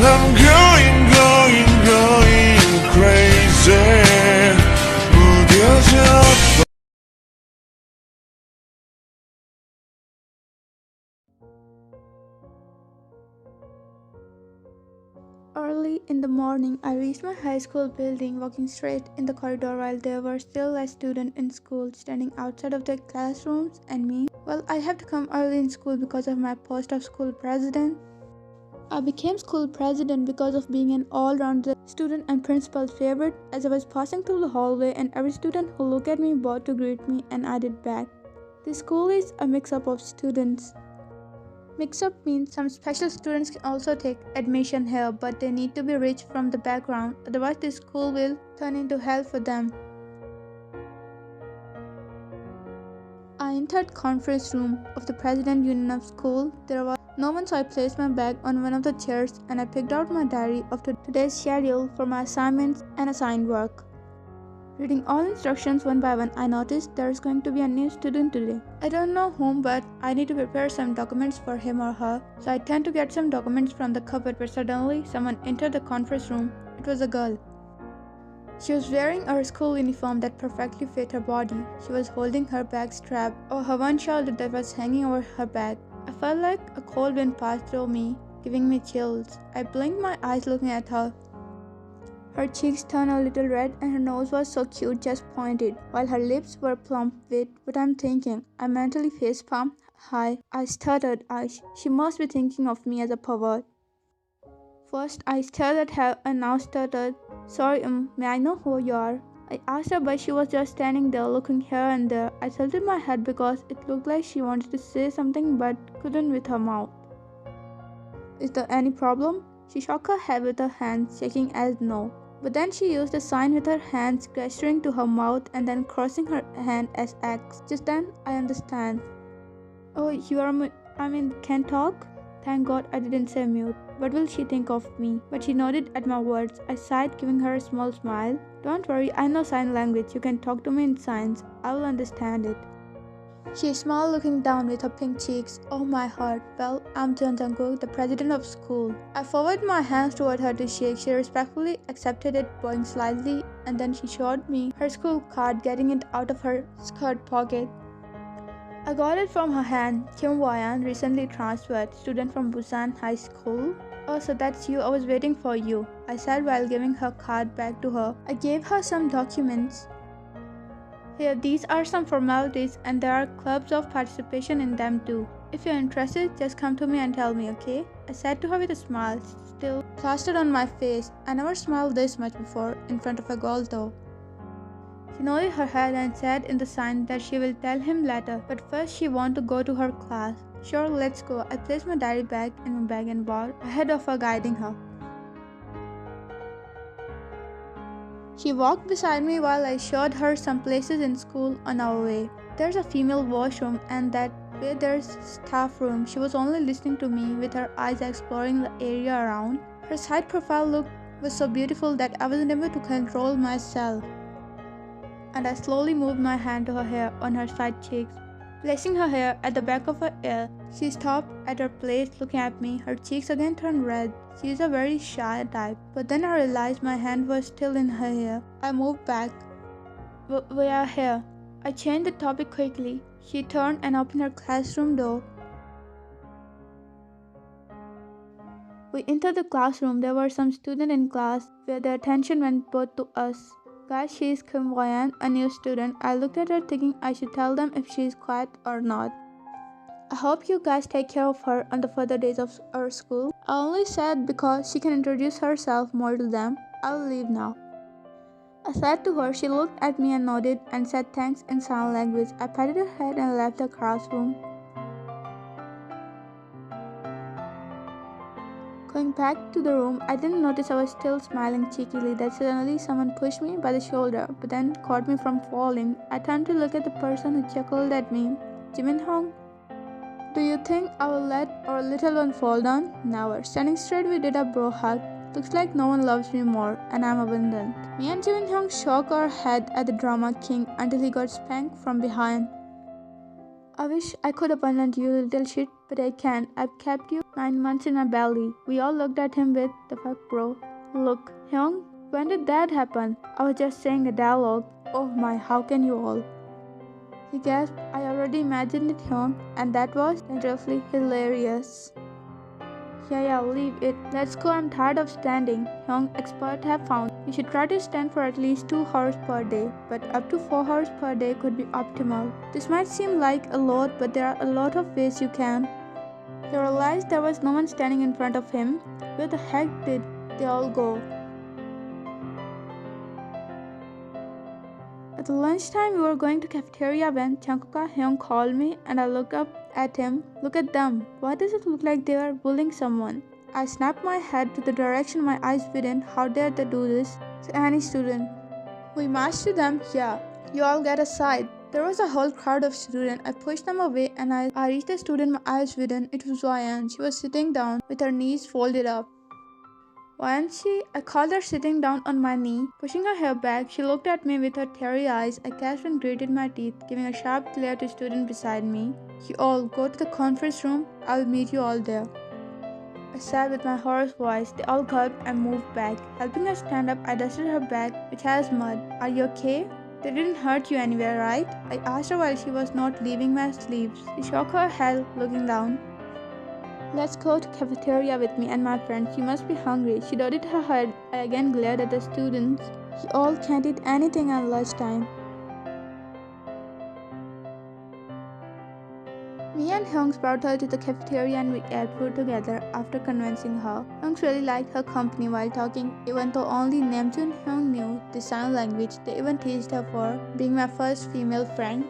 I'm going crazy. 무뎌져. Early in the morning, I reached my high school building, walking straight in the corridor while there were still less students in school standing outside of their classrooms and me. Well, I have to come early in school because of my post of school president. I became school president because of being an all-round student and principal's favorite as I was passing through the hallway and every student who looked at me bowed to greet me and I did back. The school is a mix-up of students. Mix-up means some special students can also take admission here, but they need to be rich from the background, otherwise this school will turn into hell for them. I entered conference room of the President Union of School. There was no one, so I placed my bag on one of the chairs and I picked out my diary of today's schedule for my assignments and assigned work. Reading all instructions one by one, I noticed there is going to be a new student today. I don't know whom, but I need to prepare some documents for him or her. So I turned to get some documents from the cupboard, but suddenly someone entered the conference room. It was a girl. She was wearing her school uniform that perfectly fit her body. She was holding her bag strap over her one shoulder that was hanging over her back. I felt like a cold wind passed through me, giving me chills. I blinked my eyes looking at her. Her cheeks turned a little red and her nose was so cute, just pointed, while her lips were plump with what I'm thinking. I mentally facepalmed. Hi. I stuttered. She must be thinking of me as a pervert. First, I stared at her and now stuttered. Sorry, may I know who you are? I asked her, but she was just standing there looking here and there. I tilted my head because it looked like she wanted to say something but couldn't with her mouth. Is there any problem? She shook her head with her hands, shaking as no. But then she used a sign with her hands, gesturing to her mouth and then crossing her hand as X. Just then, I understand. Oh, can't talk? Thank God I didn't say mute. What will she think of me? But she nodded at my words. I sighed, giving her a small smile. Don't worry, I know sign language. You can talk to me in signs. I will understand it. She smiled, looking down with her pink cheeks. Oh my heart. Well, I'm Jungkookff, the president of school. I forwarded my hands toward her to shake. She respectfully accepted it, bowing slightly, and then she showed me her school card, getting it out of her skirt pocket. I got it from her hand. Kim Wayan, recently transferred, student from Busan High School. Oh, so that's you. I was waiting for you, I said while giving her card back to her. I gave her some documents. Here, these are some formalities and there are clubs of participation in them too. If you're interested, just come to me and tell me, okay? I said to her with a smile, still plastered on my face. I never smiled this much before, in front of a girl though. She nodded her head and said in the sign that she will tell him later, but first she wanted to go to her class. Sure, let's go. I placed my diary bag in my bag and walked ahead of her, guiding her. She walked beside me while I showed her some places in school on our way. There's a female washroom and that way there's staff room. She was only listening to me with her eyes exploring the area around. Her side profile look was so beautiful that I wasn't able to control myself. And I slowly moved my hand to her hair on her side cheeks, placing her hair at the back of her ear. She stopped at her place looking at me. Her cheeks again turned red. She is a very shy type. But then I realized my hand was still in her hair. I moved back. We are here. I changed the topic quickly. She turned and opened her classroom door. We entered the classroom. There were some students in class where their attention went both to us. Guys, she is Kim Wayan, a new student. I looked at her thinking I should tell them if she is quiet or not. I hope you guys take care of her on the further days of our school. I only said because she can introduce herself more to them. I'll leave now. I said to her. She looked at me and nodded and said thanks in sign language. I patted her head and left the classroom. Going back to the room, I didn't notice I was still smiling cheekily that suddenly someone pushed me by the shoulder but then caught me from falling. I turned to look at the person who chuckled at me. Jimin-hong? Do you think I will let our little one fall down? Never. Standing straight, we did a bro hug. Looks like no one loves me more, and I'm abundant. Me and Jimin-hong shook our head at the drama king until he got spanked from behind. I wish I could abandon you, little shit, But I can't. I've kept you 9 months in my belly. We all looked at him with, the fuck, bro? Look, Hyung, when did that happen? I was just saying a dialogue. Oh my, how can you all? He gasped. I already imagined it, Hyung, and that was dangerously hilarious. Yeah, leave it. Let's go. I'm tired of standing. Young experts have found you should try to stand for at least 2 hours per day, but up to 4 hours per day could be optimal. This might seem like a lot, but there are a lot of ways you can. He realized there was no one standing in front of him. Where the heck did they all go? At the lunchtime, we were going to cafeteria when Jungkookff Hyung called me and I looked up at him. Look at them. Why does it look like they were bullying someone? I snapped my head to the direction my eyes went. How dare they do this to any student? We marched to them. Yeah, you all get aside. There was a whole crowd of students. I pushed them away and I reached the student my eyes within. It was Ryan. She was sitting down with her knees folded up. I called her sitting down on my knee. Pushing her hair back, she looked at me with her teary eyes. I gasped and gritted my teeth, giving a sharp glare to the student beside me. You all go to the conference room. I will meet you all there. I said with my hoarse voice. They all gulped and moved back. Helping her stand up, I dusted her back, which has mud. Are you okay? They didn't hurt you anywhere, right? I asked her while she was not leaving my sleeves. She shook her head, looking down. Let's go to cafeteria with me and my friends. You must be hungry. She nodded her head. I again glared at the students. You all can't eat anything at lunchtime. Me and Hyung brought her to the cafeteria and we ate food together after convincing her. Hyung really liked her company while talking, even though only Namjoon Hyung knew the sign language. They even teased her for being my first female friend.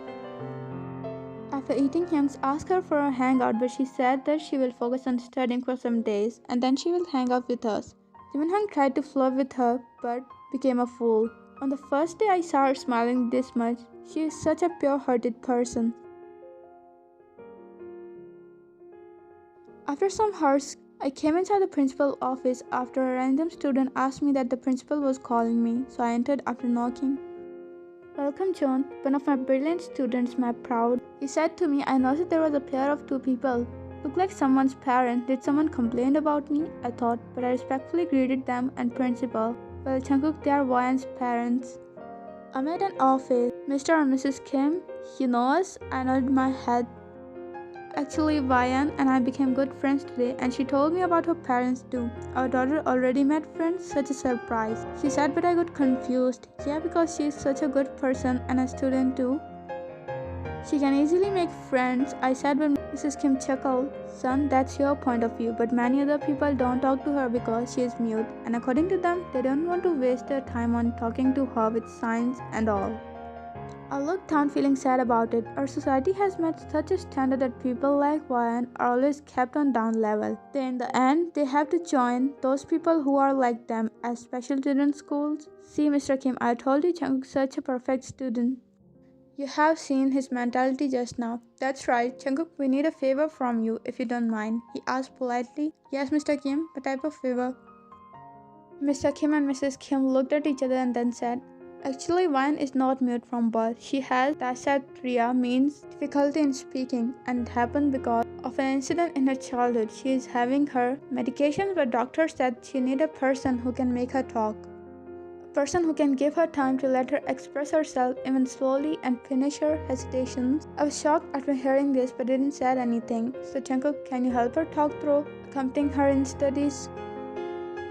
After eating, Hyung asked her for a hangout, but she said that she will focus on studying for some days and then she will hang out with us. Jimin tried to flirt with her, but became a fool. On the first day I saw her smiling this much. She is such a pure-hearted person. After some hours, I came inside the principal's office after a random student asked me that the principal was calling me, so I entered after knocking. Welcome, John. One of my brilliant students, my proud. He said to me, I noticed there was a pair of 2 people. Looked like someone's parent. Did someone complain about me? I thought, but I respectfully greeted them and principal. Well, Jungkook, they are Ryan's parents. I'm at an office. Mr. and Mrs. Kim, you know us? I nodded my head. Actually, Ryan and I became good friends today and she told me about her parents too. Our daughter already met friends, such a surprise. She said, but I got confused. Yeah, because she is such a good person and a student too. She can easily make friends, I said when Mrs. Kim chuckled. Son, that's your point of view, but many other people don't talk to her because she is mute. And according to them, they don't want to waste their time on talking to her with signs and all. I looked down feeling sad about it. Our society has met such a standard that people like Ryan are always kept on down level. Then in the end, they have to join those people who are like them as special children's schools. See, Mr. Kim, I told you Jungkook is such a perfect student. You have seen his mentality just now. That's right, Jungkook, we need a favor from you if you don't mind. He asked politely. Yes, Mr. Kim, what type of favor? Mr. Kim and Mrs. Kim looked at each other and then said, actually, Ryan is not mute from birth. She has dysarthria, means difficulty in speaking, and it happened because of an incident in her childhood. She is having her medications, but doctor said she needs a person who can make her talk. A person who can give her time to let her express herself even slowly and finish her hesitations. I was shocked after hearing this but didn't say anything. So Jungkook, can you help her talk through accompanying her in studies?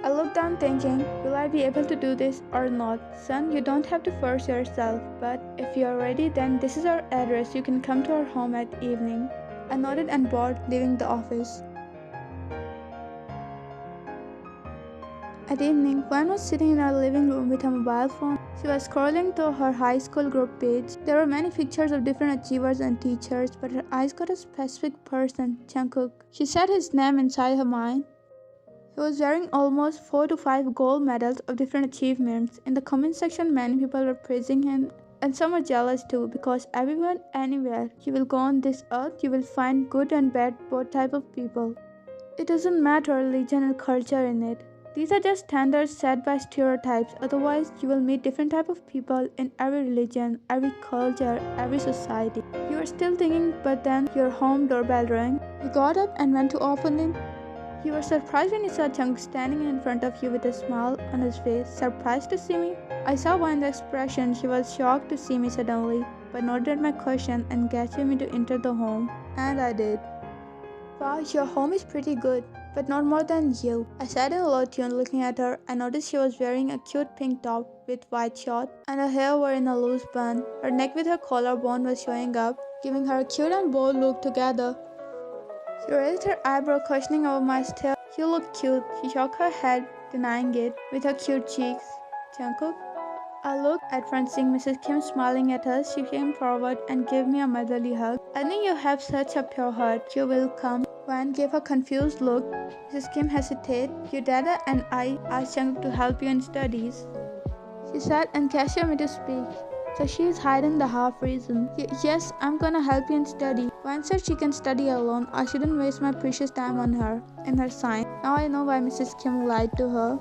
I looked down thinking, will I be able to do this or not? Son, you don't have to force yourself, but if you are ready, then this is our address. You can come to our home at evening. I nodded and bowed, leaving the office. At evening, Juan was sitting in our living room with her mobile phone. She was scrolling through her high school group page. There were many pictures of different achievers and teachers, but her eyes got a specific person, Jungkook. She said his name inside her mind. He was wearing almost 4 to 5 gold medals of different achievements. In the comment section, many people were praising him, and some were jealous too, because everyone, anywhere you will go on this earth, you will find good and bad, both type of people. It doesn't matter religion and culture in it. These are just standards set by stereotypes. Otherwise, you will meet different type of people in every religion, every culture, every society. You are still thinking, but then your home doorbell rang. You got up and went to open it. You were surprised when you saw Jungkook standing in front of you with a smile on his face. Surprised to see me? I saw by the expression she was shocked to see me suddenly, but noted my question and gestured me to enter the home. And I did. Wow, your home is pretty good, but not more than you. I said in a low tone, looking at her. I noticed she was wearing a cute pink top with white short, and her hair were in a loose bun. Her neck with her collarbone was showing up, giving her a cute and bold look together. She raised her eyebrow, questioning over my stare. You look cute. She shook her head, denying it, with her cute cheeks. Jungkook? I looked at front, seeing Mrs. Kim smiling at us. She came forward and gave me a motherly hug. I think you have such a pure heart. You will come. Wan gave a confused look. Mrs. Kim hesitated. Your dad and I asked Jungkook to help you in studies, she said, and gestured me to speak. So she is hiding the half reason. Yes, I'm gonna help you in study. Wan said she can study alone. I shouldn't waste my precious time on her. In her sign. Now I know why Mrs. Kim lied to her.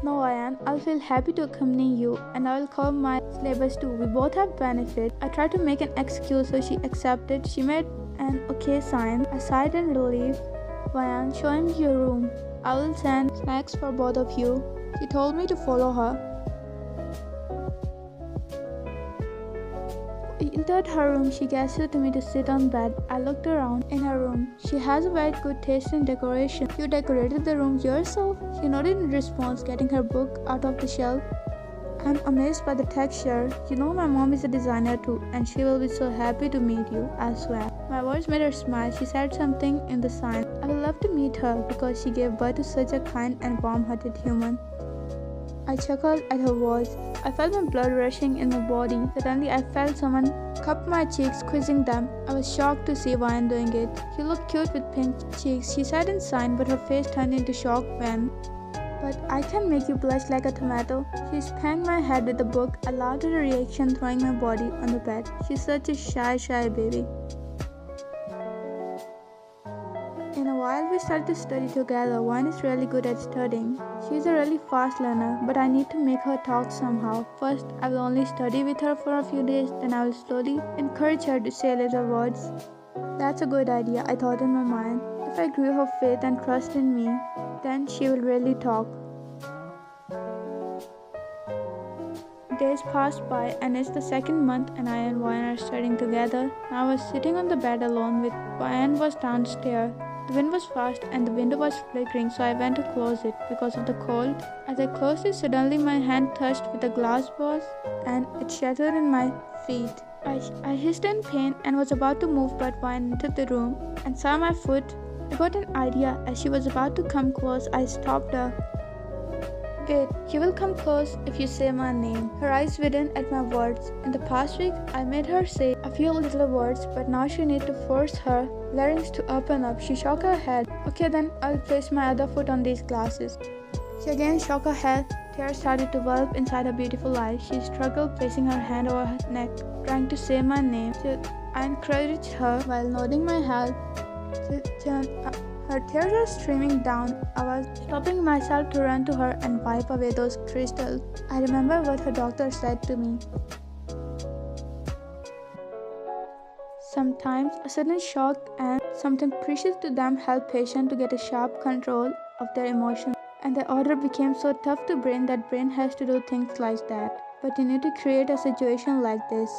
No, Ian, I'll feel happy to accompany you, and I will cover my syllabus too. We both have benefit. I tried to make an excuse, so she accepted. She made an okay sign. I sighed in relief. Ian, show him your room. I will send snacks for both of you. She told me to follow her. We entered her room. She gestured to me to sit on bed. I looked around in her room. She has a very good taste in decoration. You decorated the room yourself? She nodded in response, getting her book out of the shelf. I'm amazed by the texture. You know my mom is a designer too, and she will be so happy to meet you, I swear. My words made her smile. She said something in the sign. I would love to meet her because she gave birth to such a kind and warm-hearted human. I chuckled at her words. I felt my blood rushing in my body. Suddenly, I felt someone cup my cheeks, squeezing them. I was shocked to see Vine doing it. You look cute with pink cheeks, she said in sign, but her face turned into shock when. But I can make you blush like a tomato. She spanked my head with the book. I laughed at her reaction, throwing my body on the bed. She's such a shy baby. In a while, we started to study together. One is really good at studying. She's a really fast learner, but I need to make her talk somehow. First, I will only study with her for a few days, then I will slowly encourage her to say little words. That's a good idea, I thought in my mind. If I grew her faith and trust in me, then she will really talk. Days passed by, and it's the second month, and I and Ryan are studying together. I was sitting on the bed alone with Ryan was downstairs. The wind was fast and the window was flickering, so I went to close it because of the cold. As I closed it, suddenly my hand touched with a glass vase and it shattered in my feet. I hissed in pain and was about to move, but Ryan entered the room and saw my foot. I got an idea. As she was about to come close, I stopped her. Wait, you will come close if you say my name. Her eyes widened at my words. In the past week, I made her say a few little words, but now she needed to force her larynx to open up. She shook her head. Okay then, I'll place my other foot on these glasses. She again shook her head. Tears started to well up inside her beautiful eyes. She struggled, placing her hand over her neck, trying to say my name. I encouraged her while nodding my head. Her tears were streaming down. I was stopping myself to run to her and wipe away those crystals. I remember what her doctor said to me. Sometimes a sudden shock and something precious to them help patients to get a sharp control of their emotions. And the order became so tough to brain that brain has to do things like that. But you need to create a situation like this.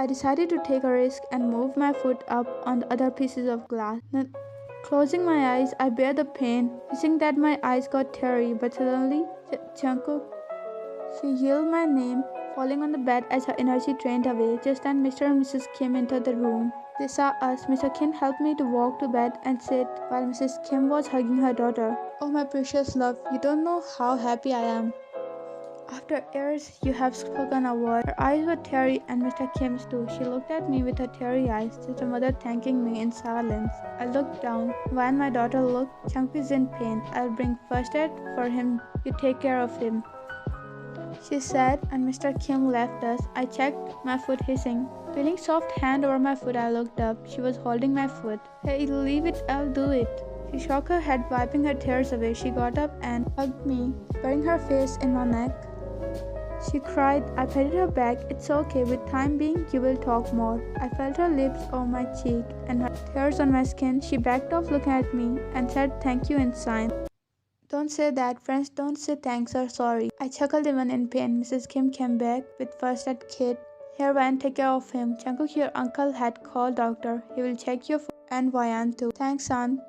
I decided to take a risk and move my foot up on the other pieces of glass. Then, closing my eyes, I bear the pain, wishing that my eyes got teary, but suddenly, Jungkook, she yelled my name, falling on the bed as her energy drained away. Just then, Mr. and Mrs. Kim entered the room. They saw us. Mr. Kim helped me to walk to bed and sit while Mrs. Kim was hugging her daughter. Oh, my precious love, you don't know how happy I am. After years, you have spoken a word. Her eyes were teary and Mr. Kim's too. She looked at me with her teary eyes, just a mother thanking me in silence. I looked down. When my daughter looked, Jungkook is in pain. I'll bring first aid for him. You take care of him, she said, and Mr. Kim left us. I checked my foot, hissing. Feeling soft hand over my foot, I looked up. She was holding my foot. Hey, leave it, I'll do it. She shook her head, wiping her tears away. She got up and hugged me, burying her face in my neck. She cried. I patted her back. It's okay. With time being, you will talk more. I felt her lips on my cheek and her tears on my skin. She backed off looking at me and said thank you in sign. Don't say that, friends. Don't say thanks or sorry. I chuckled even in pain. Mrs. Kim came back with first aid kit. Here, Ryan, take care of him. Jungkook, your uncle had called doctor. He will check your and Ryan too. Thanks, aunt.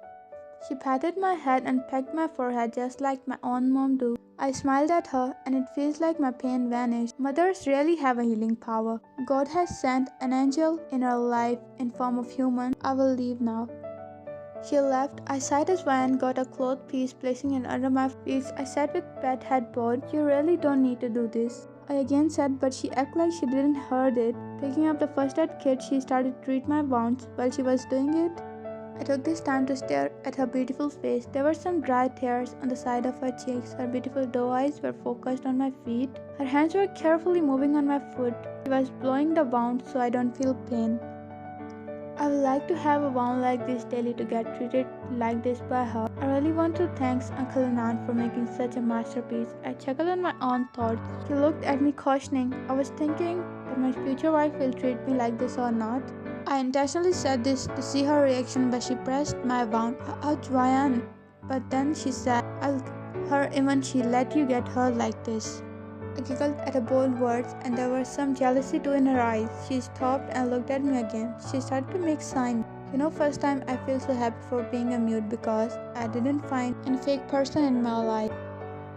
She patted my head and pecked my forehead just like my own mom do. I smiled at her and it feels like my pain vanished. Mothers really have a healing power. God has sent an angel in her life in form of human. I will leave now. She left. I sighed as Ryan got a cloth piece, placing it under my feet. I sat with bed head bowed. You really don't need to do this, I again said, but she acted like she didn't heard it. Picking up the first aid kit, she started to treat my wounds. While she was doing it, I took this time to stare at her beautiful face. There were some dry tears on the side of her cheeks. Her beautiful doe eyes were focused on my feet. Her hands were carefully moving on my foot. She was blowing the wound so I don't feel pain. I would like to have a wound like this daily to get treated like this by her. I really want to thank Uncle and Aunt for making such a masterpiece. I chuckled on my own thoughts. She looked at me cautioning. I was thinking that my future wife will treat me like this or not. I intentionally said this to see her reaction, but she pressed my wound. Ouch, Ryan. But then she said, I'll her even she let you get hurt like this. I giggled at her bold words, and there was some jealousy too in her eyes. She stopped and looked at me again. She started to make signs. First time I feel so happy for being a mute because I didn't find any fake person in my life.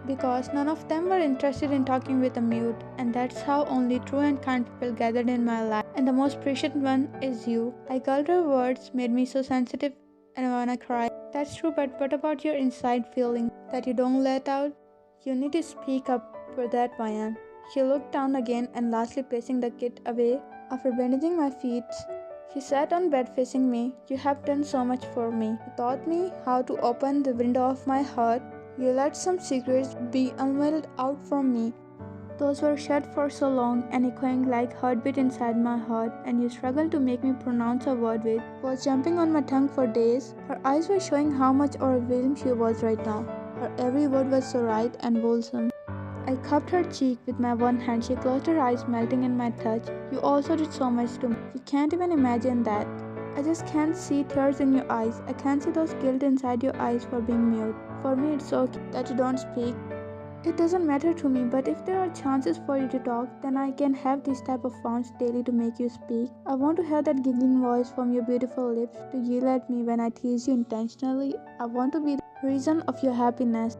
Because none of them were interested in talking with a mute, and that's how only true and kind people gathered in my life. And the most precious one is you. I gulped her words, made me so sensitive and I wanna cry. That's true, but what about your inside feeling that you don't let out? You need to speak up for that, Ryan. She looked down again and lastly placing the kit away after bandaging my feet. She sat on bed facing me. You have done so much for me. You taught me how to open the window of my heart. You let some secrets be unveiled out from me. Those were shut for so long and echoing like heartbeat inside my heart, and you struggled to make me pronounce a word with was jumping on my tongue for days. Her eyes were showing how much overwhelmed she was right now. Her every word was so right and wholesome. I cupped her cheek with my one hand. She closed her eyes, melting in my touch. You also did so much to me. You can't even imagine that. I just can't see tears in your eyes. I can't see those guilt inside your eyes for being mute. For me, it's okay that you don't speak. It doesn't matter to me, but if there are chances for you to talk, then I can have this type of wounds daily to make you speak. I want to hear that giggling voice from your beautiful lips to yell at me when I tease you intentionally. I want to be the reason of your happiness.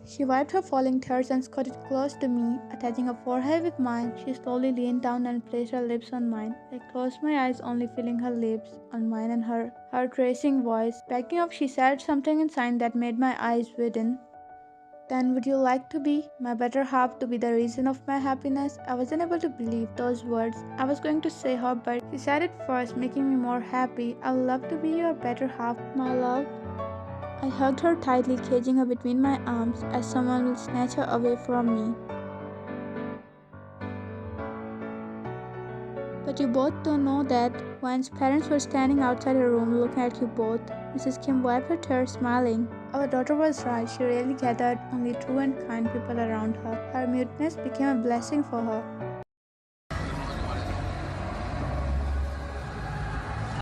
She wiped her falling tears and squatted close to me, attaching her forehead with mine. She slowly leaned down and placed her lips on mine. I closed my eyes, only feeling her lips on mine and her heart-racing voice. Backing off, she said something in sign that made my eyes widen. Then would you like to be my better half, to be the reason of my happiness? I wasn't able to believe those words. I was going to say her, but she said it first, making me more happy. I would love to be your better half, my love. I hugged her tightly, caging her between my arms as someone will snatch her away from me. But you both don't know that Wan's parents were standing outside her room looking at you both. Mrs. Kim wiped her tears, smiling. Our daughter was right. She really gathered only true and kind people around her. Her muteness became a blessing for her.